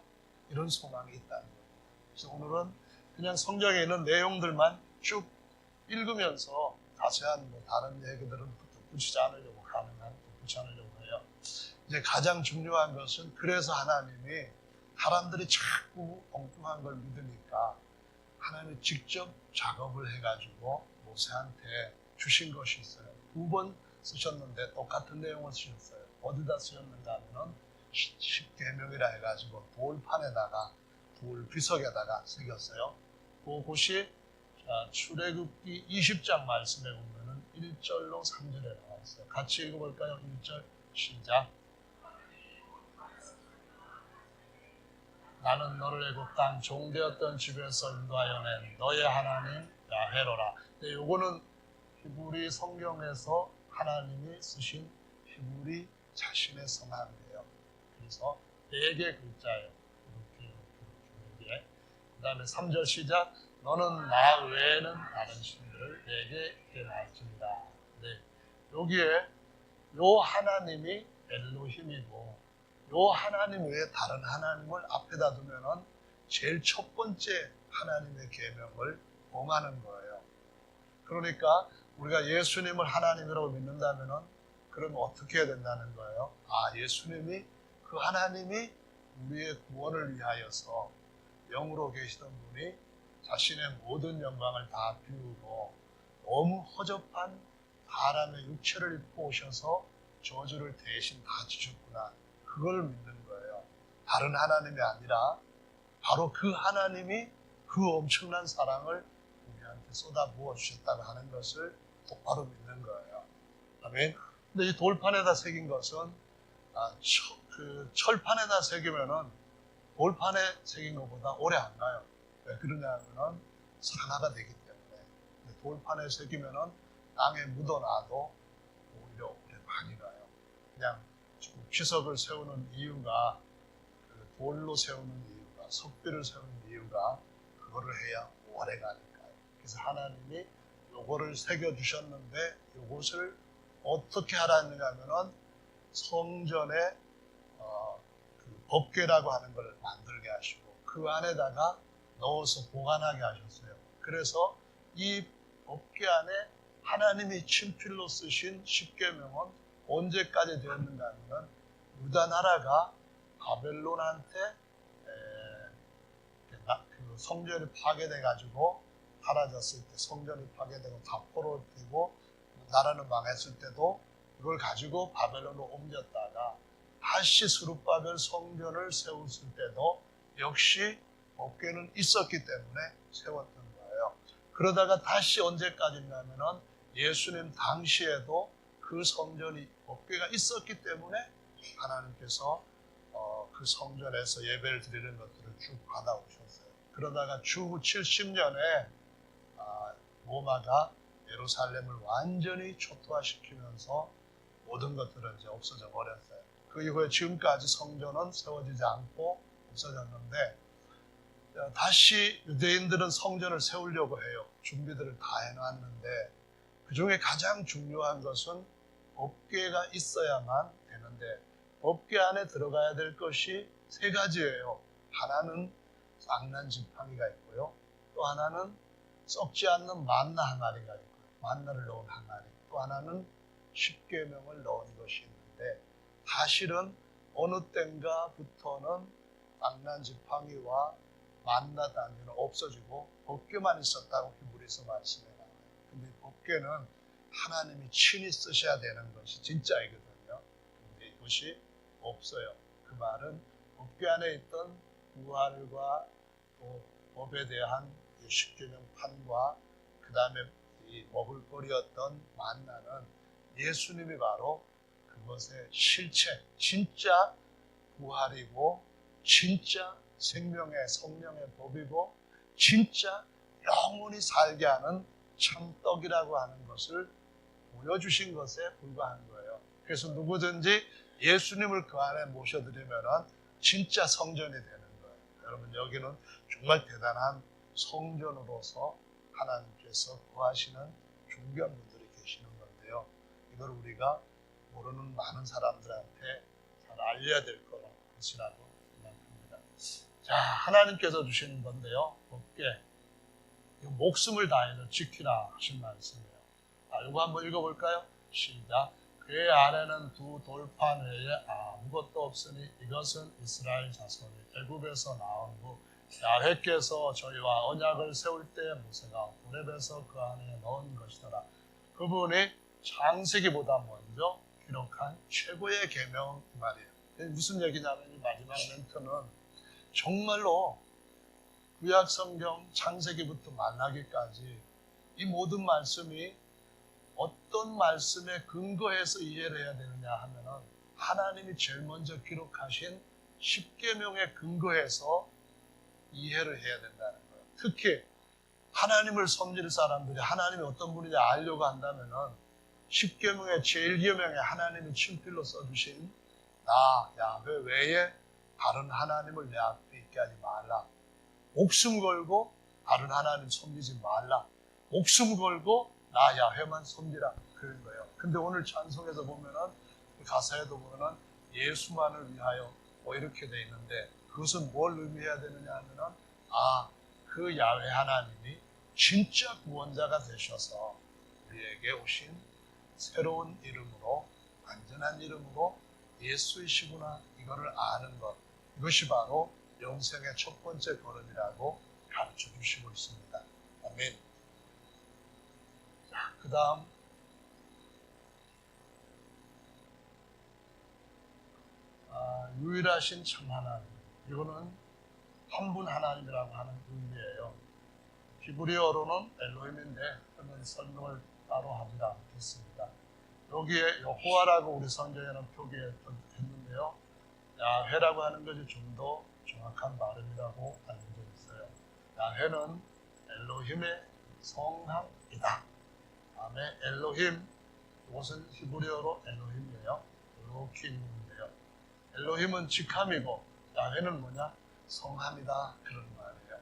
이런 소망이 있다는 거예요. 그래서 오늘은 그냥 성경에 있는 내용들만 쭉 읽으면서 자세한 다른 얘기들은 덧붙이지 않으려고, 가능한 덧붙이지 않으려고 해요. 이제 가장 중요한 것은, 그래서 하나님이 사람들이 자꾸 엉뚱한 걸 믿으니까 하나님이 직접 작업을 해가지고 모세한테 주신 것이 있어요. 두 번 쓰셨는데 똑같은 내용을 쓰셨어요. 어디다 쓰셨는가 하면은 십계명이라 해가지고 돌판에다가 돌비석에다가 새겼어요. 그것이 출애굽기 20장 말씀에 보면은 1절로 3절에 나와 있어요. 같이 읽어볼까요? 1절 시작. 나는 너를 애굽 땅 종되었던 집에서 인도하여 낸 너의 하나님 야훼로라. 근데 요거는 히브리 성경에서 하나님이 쓰신 히브리 자신의 성함이에요. 그래서 4개 글자예요. 이렇게. 그 다음에 3절 시작. 너는 나 외에는 다른 신들을 내게 행할지니라. 네. 여기에 요 하나님이 엘로힘이고 요 하나님 외에 다른 하나님을 앞에다 두면은 제일 첫 번째 하나님의 계명을 범하는 거예요. 그러니까 우리가 예수님을 하나님이라고 믿는다면은 그러면 어떻게 해야 된다는 거예요? 예수님이 그 하나님이 우리의 구원을 위하여서 영으로 계시던 분이 자신의 모든 영광을 다 비우고 너무 허접한 사람의 육체를 입고 오셔서 저주를 대신 다 지셨구나. 그걸 믿는 거예요. 다른 하나님이 아니라 바로 그 하나님이 그 엄청난 사랑을 우리한테 쏟아 부어 주셨다고 하는 것을 똑바로 믿는 거예요. 아멘. 근데 이 돌판에다 새긴 것은 그 철판에다 새기면은 돌판에 새긴 것보다 오래 안 가요. 왜 그러냐면은 산화가 되기 때문에. 돌판에 새기면은 땅에 묻어놔도 오히려 오래 많이 가요. 그냥 비석을 세우는 이유가 그 돌로 세우는 이유가 석비를 세우는 이유가 그거를 해야 오래 가니까요. 그래서 하나님이 요거를 새겨 주셨는데 요것을 어떻게 하라는가 하면은 성전에 그 법궤라고 하는 걸 만들게 하시고 그 안에다가 넣어서 보관하게 하셨어요. 그래서 이 법궤 안에 하나님이 친필로 쓰신 십계명은 언제까지 되었는가 하면 유다 나라가 바벨론한테 그 성전이 파괴돼 가지고 사라졌을 때 성전이 파괴되고 다 포로되고 나라는 망했을 때도 그걸 가지고 바벨론으로 옮겼다가 다시 스룹바벨 성전을 세웠을 때도 역시 법궤는 있었기 때문에 세웠던 거예요. 그러다가 다시 언제까지냐면은 예수님 당시에도 그 성전이 법궤가 있었기 때문에 하나님께서 그 성전에서 예배를 드리는 것들을 쭉 받아오셨어요. 그러다가 추후 70년에 로마가 예루살렘을 완전히 초토화시키면서 모든 것들은 이제 없어져 버렸어요. 그 이후에 지금까지 성전은 세워지지 않고 없어졌는데 다시 유대인들은 성전을 세우려고 해요. 준비들을 다 해놨는데 그 중에 가장 중요한 것은 법궤가 있어야만 되는데 법궤 안에 들어가야 될 것이 3가지예요. 하나는 쌍난 지팡이가 있고요. 또 하나는 썩지 않는 만나 항아리가 있고요. 만나를 넣은 항아리. 또 하나는 십계명을 넣은 것이 있는데 사실은 어느 땐가부터는 쌍난 지팡이와 만나 단위는 없어지고 법궤만 있었다고 히브리서 말씀에 나와요. 근데 법궤는 하나님이 친히 쓰셔야 되는 것이 진짜이거든요. 근데 이것이 없어요. 그 말은 법궤 안에 있던 부활과 또 법에 대한 십계명판과 그 다음에 이 먹을거리였던 만나는 예수님이 바로 그것의 실체, 진짜 부활이고 진짜 생명의 성령의 법이고 진짜 영원히 살게 하는 참떡이라고 하는 것을 보여주신 것에 불과한 거예요. 그래서 누구든지 예수님을 그 안에 모셔드리면 진짜 성전이 되는 거예요. 여러분 여기는 정말 대단한 성전으로서 하나님께서 구하시는 중요한 분들이 계시는 건데요. 이걸 우리가 모르는 많은 사람들한테 잘 알려야 될 거라고 생각합니다. 자, 하나님께서 주시는 건데요. 법궤. 목숨을 다해서 지키라 하신 말씀이에요. 이거 한번 읽어볼까요? 시작. 그의 아래는 두 돌판 외에 아무것도 없으니 이것은 이스라엘 자손이 애굽에서 나온 후 야훼께서 저희와 언약을 세울 때 모세가 호렙에서 그 안에 넣은 것이더라. 그분이 창세기보다 먼저 기록한 최고의 계명 말이에요. 무슨 얘기냐면 이 마지막 멘트는 정말로 구약 성경 창세기부터 말라기까지 이 모든 말씀이 어떤 말씀에 근거해서 이해를 해야 되느냐 하면은 하나님이 제일 먼저 기록하신 십계명에 근거해서 이해를 해야 된다는 거예요. 특히 하나님을 섬길 사람들이 하나님이 어떤 분인지 알려고 한다면은 십계명의 제일 계명에 하나님이 친필로 써주신 나 야훼 외에 다른 하나님을 내 앞에 있게 하지 말라. 목숨 걸고 다른 하나님 섬기지 말라. 목숨 걸고 나 야훼만 섬기라. 그런 거예요. 근데 오늘 찬송에서 보면은 가사에도 보면은 예수만을 위하여 뭐 이렇게 돼 있는데 그것은 뭘 의미해야 되느냐 하면은 그 야훼 하나님이 진짜 구원자가 되셔서 우리에게 오신 새로운 이름으로 완전한 이름으로 예수이시구나 이거를 아는 것 이것이 바로 영생의 첫 번째 걸음이라고 가르쳐 주시고 있습니다. 아멘. 자, 그 다음 유일하신 참 하나님 이거는 한 분 하나님이라고 하는 의미예요. 히브리어로는 엘로힘인데 그러면 설명을 따로 하지 않겠습니다. 여기에 여호와라고 우리 성경에는 표기했는데요. 야훼라고 하는 것이 좀 더 정확한 발음이라고 알려져 있어요. 야훼는 엘로힘의 성함이다. 다음에 엘로힘, 이것은 히브리어로 엘로힘이에요. 엘로킴인데요. 엘로힘은 직함이고 야훼는 뭐냐? 성함이다. 그런 말이에요.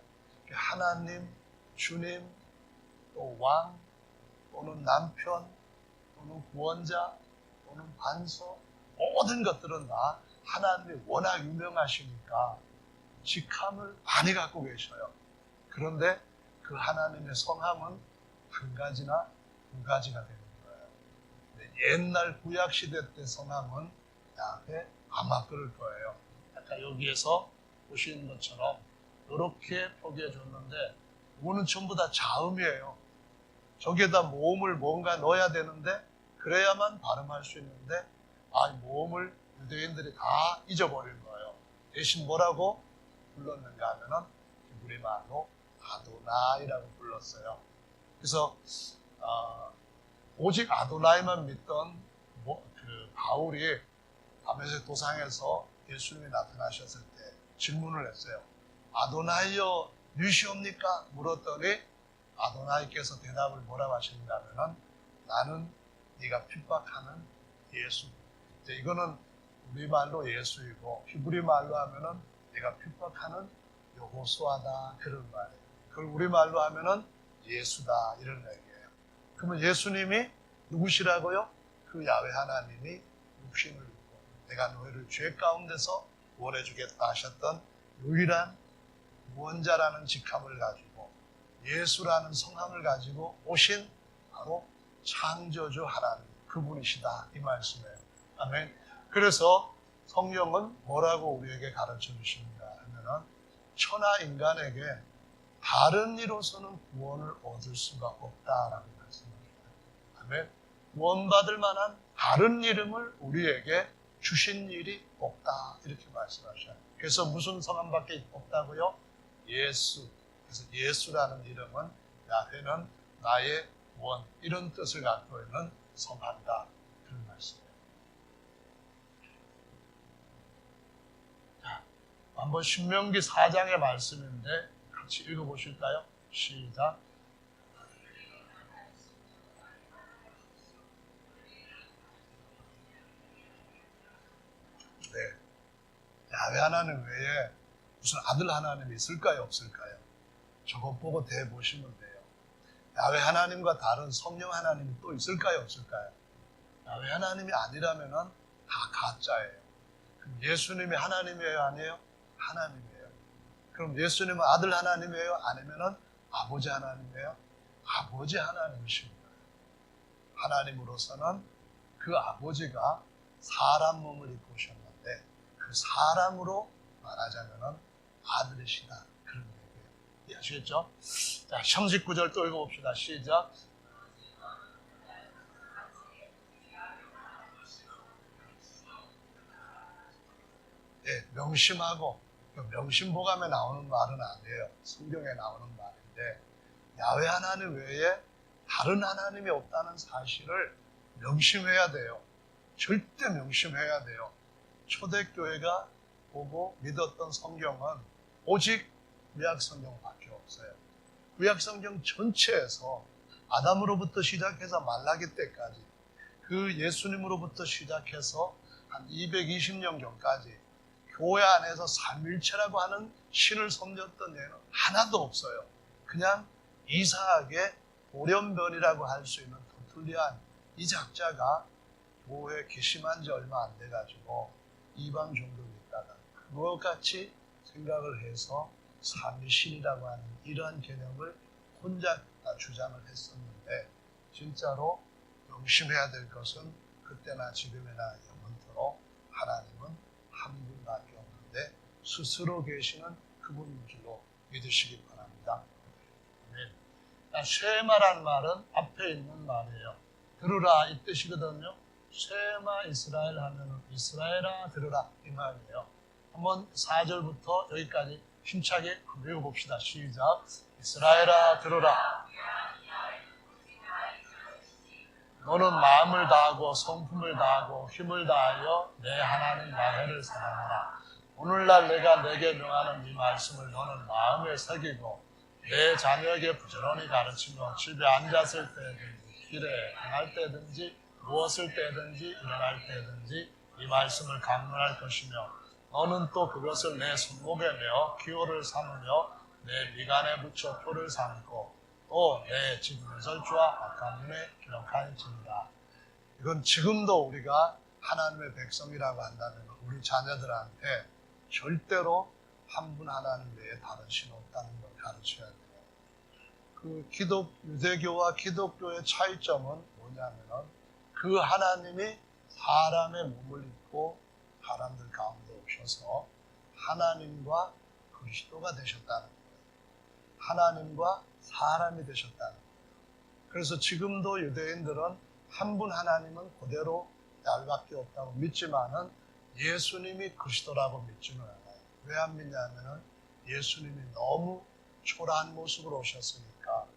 하나님, 주님, 또 왕, 또는 남편, 또는 구원자, 또는 반석, 모든 것들은 다 하나님이 워낙 유명하시니까 직함을 많이 갖고 계셔요. 그런데 그 하나님의 성함은 한 가지나 두 가지가 되는 거예요. 옛날 구약시대 때 성함은 야훼 아마 그럴 거예요. 아까 여기에서 보시는 것처럼 이렇게 표기해 줬는데 이거는 전부 다 자음이에요. 저기에다 모음을 뭔가 넣어야 되는데 그래야만 발음할 수 있는데 이 모음을 유대인들이 다 잊어버린 거예요. 대신 뭐라고 불렀는가 하면은 히브리 말로 아도나이라고 불렀어요. 그래서 오직 아도나이만 믿던 그 바울이 다메섹 도상에서 예수님이 나타나셨을 때 질문을 했어요. 아도나이여 누시옵니까? 물었더니 아도나이께서 대답을 뭐라고 하셨는가 하면은 나는 네가 핍박하는 예수. 이거는 우리말로 예수이고 히브리말로 하면은 네가 핍박하는 여호수아다 그런 말이에요. 그걸 우리말로 하면은 예수다 이런 얘기예요. 그러면 예수님이 누구시라고요? 그 야훼 하나님이 육신을 입고 내가 너희를 죄 가운데서 구원해 주겠다 하셨던 유일한 구원자라는 직함을 가지고 예수라는 성함을 가지고 오신 바로 창조주 하나님 그분이시다 이 말씀이에요. 아멘. 그래서 성경은 뭐라고 우리에게 가르쳐 주십니까 하면은 천하 인간에게 다른 이로서는 구원을 얻을 수가 없다라는 말씀입니다. 아멘. 구원받을 만한 다른 이름을 우리에게 주신 일이 없다 이렇게 말씀하셔요. 그래서 무슨 성함밖에 없다고요? 예수. 그래서 예수라는 이름은 야훼는 나의 원 이런 뜻을 갖고 있는 성함이다 그런 말씀이에요. 자, 한번 신명기 4장의 말씀인데 같이 읽어보실까요? 시작. 네, 야훼 하나님 외에 무슨 아들 하나님이 있을까요? 없을까요? 저것 보고 대보시면 돼요. 야훼 하나님과 다른 성령 하나님이 또 있을까요? 없을까요? 야훼 하나님이 아니라면 다 가짜예요. 그럼 예수님이 하나님이에요? 아니에요? 하나님이에요. 그럼 예수님은 아들 하나님이에요? 아니면 아버지 하나님이에요? 아버지 하나님이십니다. 하나님으로서는 그 아버지가 사람 몸을 입고 오셨는데 그 사람으로 말하자면 아들이시다. 그런 얘기예요. 이해하시겠죠? 자, 39절 또 읽어봅시다. 시작. 명심하고, 명심보감에 나오는 말은 아니에요. 성경에 나오는 말인데, 야훼 하나님 외에 다른 하나님이 없다는 사실을 명심해야 돼요. 절대 명심해야 돼요. 초대교회가 보고 믿었던 성경은 오직 구약성경밖에 없어요. 구약성경 전체에서 아담으로부터 시작해서 말라기 때까지, 그 예수님으로부터 시작해서 한 220년경까지 교회 안에서 삼일체라고 하는 신을 섬겼던 예는 하나도 없어요. 그냥 이사하게 돌연변이라고 할 수 있는 터툴리안 이 작자가 교회에 개심한 지 얼마 안 돼가지고 이방 종교에 있다가 그것같이 생각을 해서 삼위신이라고 하는 이러한 개념을 혼자 주장을 했었는데, 진짜로 명심해야 될 것은 그때나 지금이나 영원토록 하나님은 한 분밖에 없는데 스스로 계시는 그분인 줄로 믿으시기 바랍니다. 쉐마란 말은 앞에 있는 말이에요. 들으라 이 뜻이거든요. 쉐마 이스라엘 하면은 이스라엘아 들으라 이 말이에요. 한번 4절부터 여기까지 힘차게 읽어봅시다. 시작. 이스라엘아 들으라. 너는 마음을 다하고 성품을 다하고 힘을 다하여 내 하나님 야훼를 사랑하라. 오늘날 내가 내게 명하는 이 말씀을 너는 마음에 새기고 내 자녀에게 부지런히 가르치며 집에 앉았을 때든지 길에 행할 때든지 누웠을 때든지 일어날 때든지 이 말씀을 강론할 것이며, 너는 또 그것을 내 손목에 메어 기호를 삼으며 내 미간에 붙여 표를 삼고 또 내 집 문설주와 박간문에 기록할지니라. 이건 지금도 우리가 하나님의 백성이라고 한다면 우리 자녀들한테 절대로 한 분 하나님 외에 다른 신 없다는 걸 가르쳐야 돼요. 그 유대교와 기독교의 차이점은 뭐냐면은 그 하나님이 사람의 몸을 입고 사람들 가운데 오셔서 하나님과 그리스도가 되셨다는 거예요. 하나님과 사람이 되셨다는 거예요. 그래서 지금도 유대인들은 한 분 하나님은 그대로 야훼밖에 없다고 믿지만은 예수님이 그리스도라고 믿지는 않아요. 왜 안 믿냐면은 예수님이 너무 초라한 모습으로 오셨으니까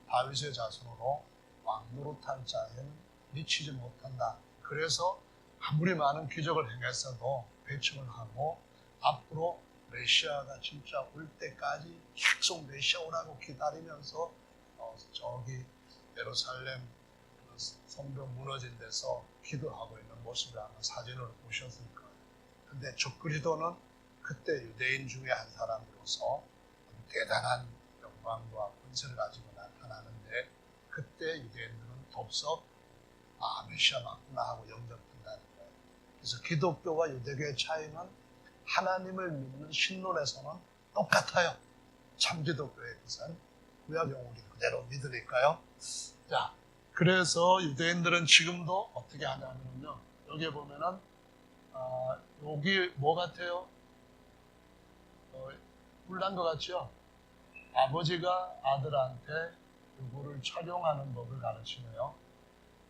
다윗의 자손으로 왕노릇할 자에는 미치지 못한다. 그래서 아무리 많은 기적을 행했어도 배척을 하고 앞으로 메시아가 진짜 올 때까지 약속 메시아 오라고 기다리면서 저기 예루살렘 성벽 무너진 데서 기도하고 있는 모습을 아마 사진으로 보셨을 거예요. 근데 저 그리스도는 그때 유대인 중에 한 사람으로서 대단한 영광과 권세를 가지고 나타나는데, 그때 유대인들은 덥석 메시아 맞구나 하고 영접한다는 거예요. 그래서 기독교와 유대교의 차이는 하나님을 믿는 신론에서는 똑같아요. 참 기독교의 것은 구약용 우리 그대로 믿으니까요. 자, 그래서 유대인들은 지금도 어떻게 하냐면요, 여기 보면은 여기 뭐 같아요? 뿔난 것 같죠? 아버지가 아들한테 요거를 착용하는 법을 가르치네요.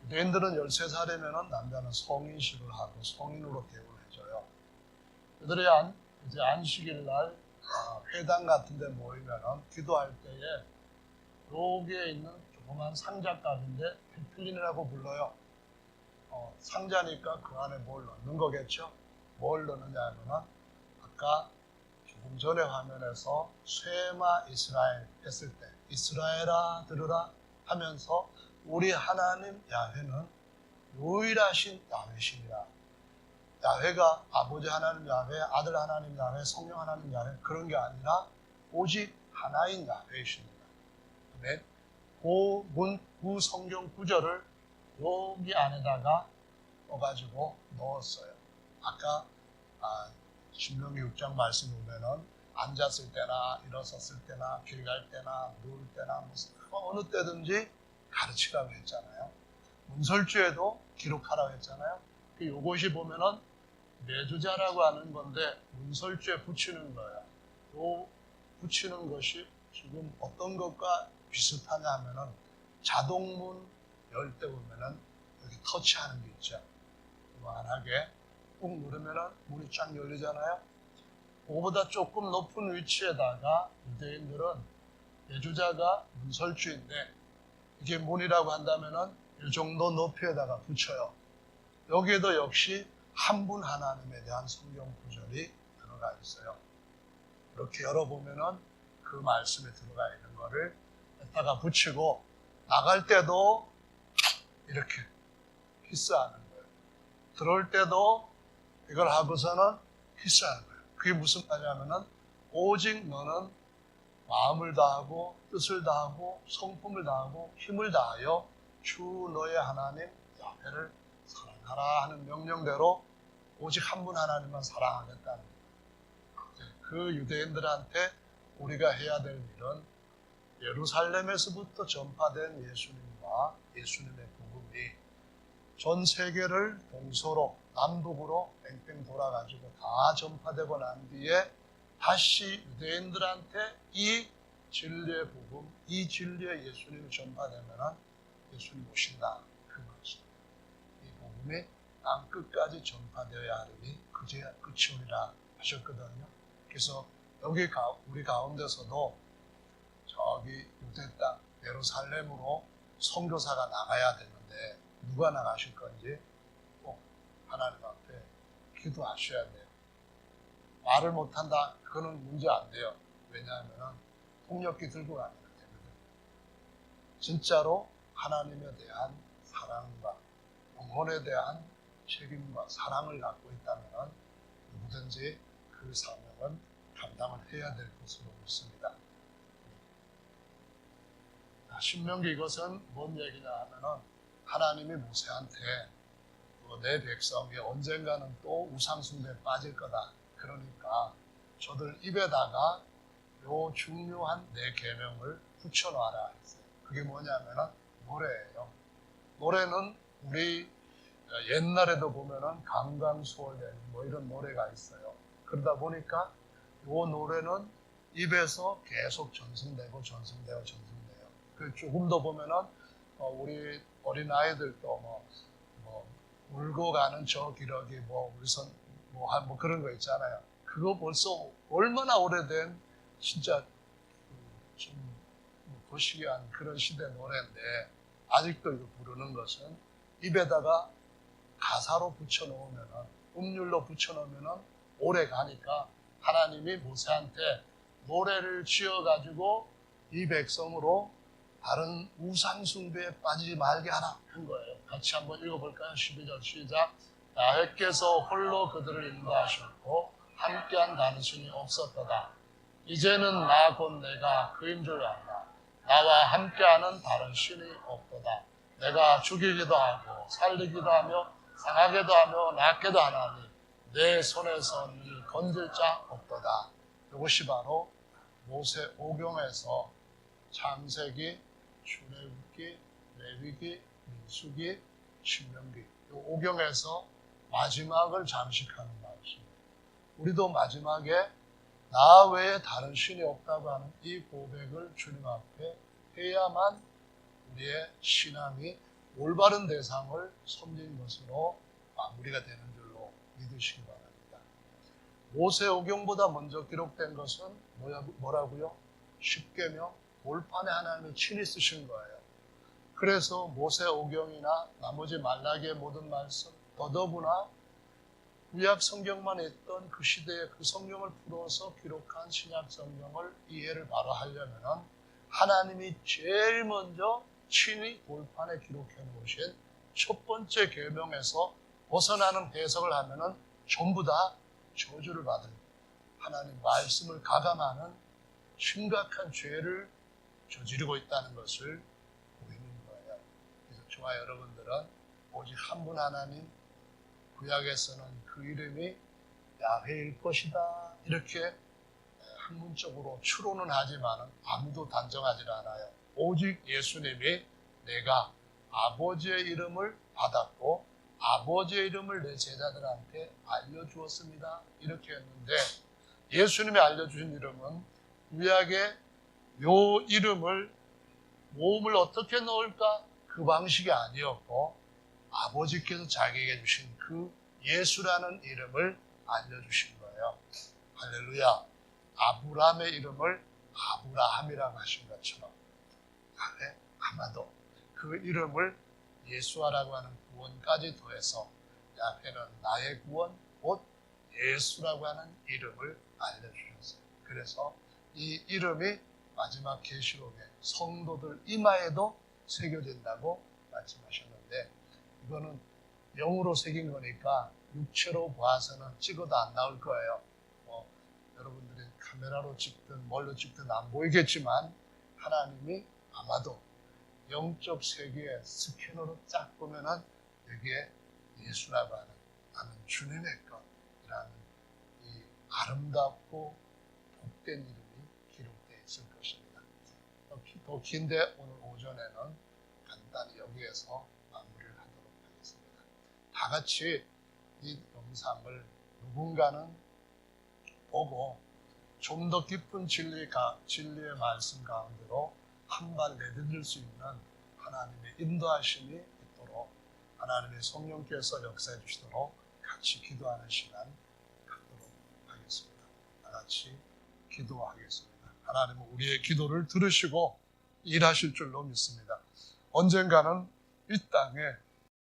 유대인들은 13살이면 남자는 성인식을 하고 성인으로 대우해줘요. 그들이 이제 안식일 날 회당 같은 데 모이면은 기도할 때에 여기에 있는 조그만 상자값인데 테필린이라고 불러요. 상자니까 그 안에 뭘 넣는 거겠죠? 뭘 넣느냐 하면은 아까 조금 전에 화면에서 쉐마 이스라엘 했을 때 이스라엘아 들으라 하면서 우리 하나님 야훼는 유일하신 야훼신이라. 야훼가 아버지 하나님 야훼, 아들 하나님 야훼, 성령 하나님 야훼 그런 게 아니라 오직 하나인 야훼이십니다. 그 성경 구절을 여기 안에다가 떠가지고 넣었어요. 아까 신명기 6장 말씀 보면은 앉았을 때나 일어섰을 때나 길 갈 때나 누울 때나 무슨 어느 때든지 가르치라고 했잖아요. 문설주에도 기록하라고 했잖아요. 요것이 보면은 내주자라고 하는 건데 문설주에 붙이는 거예요. 요 붙이는 것이 지금 어떤 것과 비슷하냐 하면은 자동문 열 때 보면은 여기 터치하는 게 있죠. 무한하게 꾹 누르면은 문이 쫙 열리잖아요. 그보다 조금 높은 위치에다가 유대인들은 예주자가 문설주인데 이게 문이라고 한다면은 이 정도 높이에다가 붙여요. 여기에도 역시 한 분 하나님에 대한 성경 구절이 들어가 있어요. 이렇게 열어보면은 그 말씀에 들어가 있는 거를 갖다가 붙이고 나갈 때도 이렇게 키스하는 거예요. 들어올 때도 이걸 하고서는 키스하는 거예요. 그게 무슨 말이냐면은 오직 너는 마음을 다하고 뜻을 다하고 성품을 다하고 힘을 다하여 주 너의 하나님 야훼를 사랑하라 하는 명령대로 오직 한 분 하나님만 사랑하겠다는 거예요. 그 유대인들한테 우리가 해야 될 일은 예루살렘에서부터 전파된 예수님과 예수님의 복음이 전 세계를 동서로 남북으로 뺑뺑 돌아가지고 다 전파되고 난 뒤에 다시 유대인들한테 이 진리의 복음, 이 진리의 예수님이 전파되면 예수님 오신다. 그 말씀. 이 복음이 땅 끝까지 전파되어야 하리니 그제야 끝이 오리라 하셨거든요. 그래서 여기 우리 가운데서도 저기 유대 땅 예루살렘으로 선교사가 나가야 되는데 누가 나가실 건지 꼭 하나님 앞에 기도하셔야 돼요. 말을 못한다, 그거는 문제 안 돼요. 왜냐하면 폭력기 들고 가면 되거든요. 진짜로 하나님에 대한 사랑과 영혼에 대한 책임과 사랑을 갖고 있다면 누구든지 그 사명은 감당을 해야 될 것으로 믿습니다. 신명기 이것은 뭔 얘기냐 하면은 하나님이 모세한테 내 백성이 언젠가는 또 우상숭배에 빠질 거다. 그러니까 저들 입에다가 요 중요한 내 계명을 붙여놔라 했어요. 그게 뭐냐면은 노래예요. 노래는 우리 옛날에도 보면은 강강수월되는 뭐 이런 노래가 있어요. 그러다 보니까 요 노래는 입에서 계속 전승되고 그 조금 더 보면은 우리 어린 아이들도 뭐 울고 가는 저 기러기 우리선 뭐 그런 거 있잖아요. 그거 벌써 얼마나 오래된 진짜 좀 거시기한 그런 시대 노래인데 아직도 이거 부르는 것은 입에다가 가사로 붙여놓으면은 음률로 붙여놓으면은 오래 가니까 하나님이 모세한테 노래를 지어가지고 이 백성으로 다른 우상숭배에 빠지지 말게 하라 한 거예요. 같이 한번 읽어볼까요? 12절 시작. 야훼께서 홀로 그들을 인도하셨고 함께한 다른 신이 없었도다. 이제는 나 곧 내가 그인 줄 알라. 나와 함께하는 다른 신이 없도다. 내가 죽이기도 하고 살리기도 하며 상하게도 하며 낫게도 하나니 내 손에서 네 건질 자 없도다. 이것이 바로 모세 오경에서 창세기, 출애굽기, 레위기, 민수기, 신명기 이 오경에서 마지막을 장식하는 말씀입니다. 우리도 마지막에 나 외에 다른 신이 없다고 하는 이 고백을 주님 앞에 해야만 우리의 신앙이 올바른 대상을 섬긴 것으로 마무리가 되는 줄로 믿으시기 바랍니다. 모세오경보다 먼저 기록된 것은 뭐라고요? 십계명, 돌판에 하나님이 친히 쓰신 거예요. 그래서 모세오경이나 나머지 말라기의 모든 말씀, 더더구나 구약 성경만 있던 그 시대의 그 성경을 풀어서 기록한 신약 성경을 이해를 바로 하려면 하나님이 제일 먼저 친히 돌판에 기록해 놓으신 첫 번째 계명에서 벗어나는 해석을 하면은 전부 다 저주를 받은 하나님 말씀을 가감하는 심각한 죄를 저지르고 있다는 것을 보이는 거예요. 그래서 저와 여러분들은 오직 한 분 하나님, 구약에서는 그 이름이 야훼일 것이다 이렇게 학문적으로 추론은 하지만 아무도 단정하지 않아요. 오직 예수님이 내가 아버지의 이름을 받았고 아버지의 이름을 내 제자들한테 알려주었습니다 이렇게 했는데 예수님이 알려주신 이름은 구약의 요 이름을 모음을 어떻게 넣을까 그 방식이 아니었고 아버지께서 자기에게 주신 그 예수라는 이름을 알려주신 거예요. 할렐루야. 아브라함의 이름을 아브라함이라고 하신 것처럼 아마도 그 이름을 예수아라고 하는 구원까지 더해서 야훼는 나의 구원 곧 예수라고 하는 이름을 알려주셨어요. 그래서 이 이름이 마지막 계시록에 성도들 이마에도 새겨진다고 말씀하셨는데, 이거는 영으로 새긴 거니까 육체로 봐서는 찍어도 안 나올 거예요. 여러분들이 카메라로 찍든 뭘로 찍든 안 보이겠지만 하나님이 아마도 영적 세계에 스캐너로 쫙 보면은 여기에 예수라고 하는 나는 주님의 것이라는 이 아름답고 복된 이름이 기록되어 있을 것입니다. 더 긴데 오늘 오전에는 간단히 여기에서 마무리를 하도록 하겠습니다. 다 같이 이 영상을 누군가는 보고 좀 더 깊은 진리의 말씀 가운데로 한 발 내디딜 수 있는 하나님의 인도하심이 있도록 하나님의 성령께서 역사해 주시도록 같이 기도하는 시간 갖도록 하겠습니다. 다 같이 기도하겠습니다. 하나님은 우리의 기도를 들으시고 일하실 줄로 믿습니다. 언젠가는 이 땅에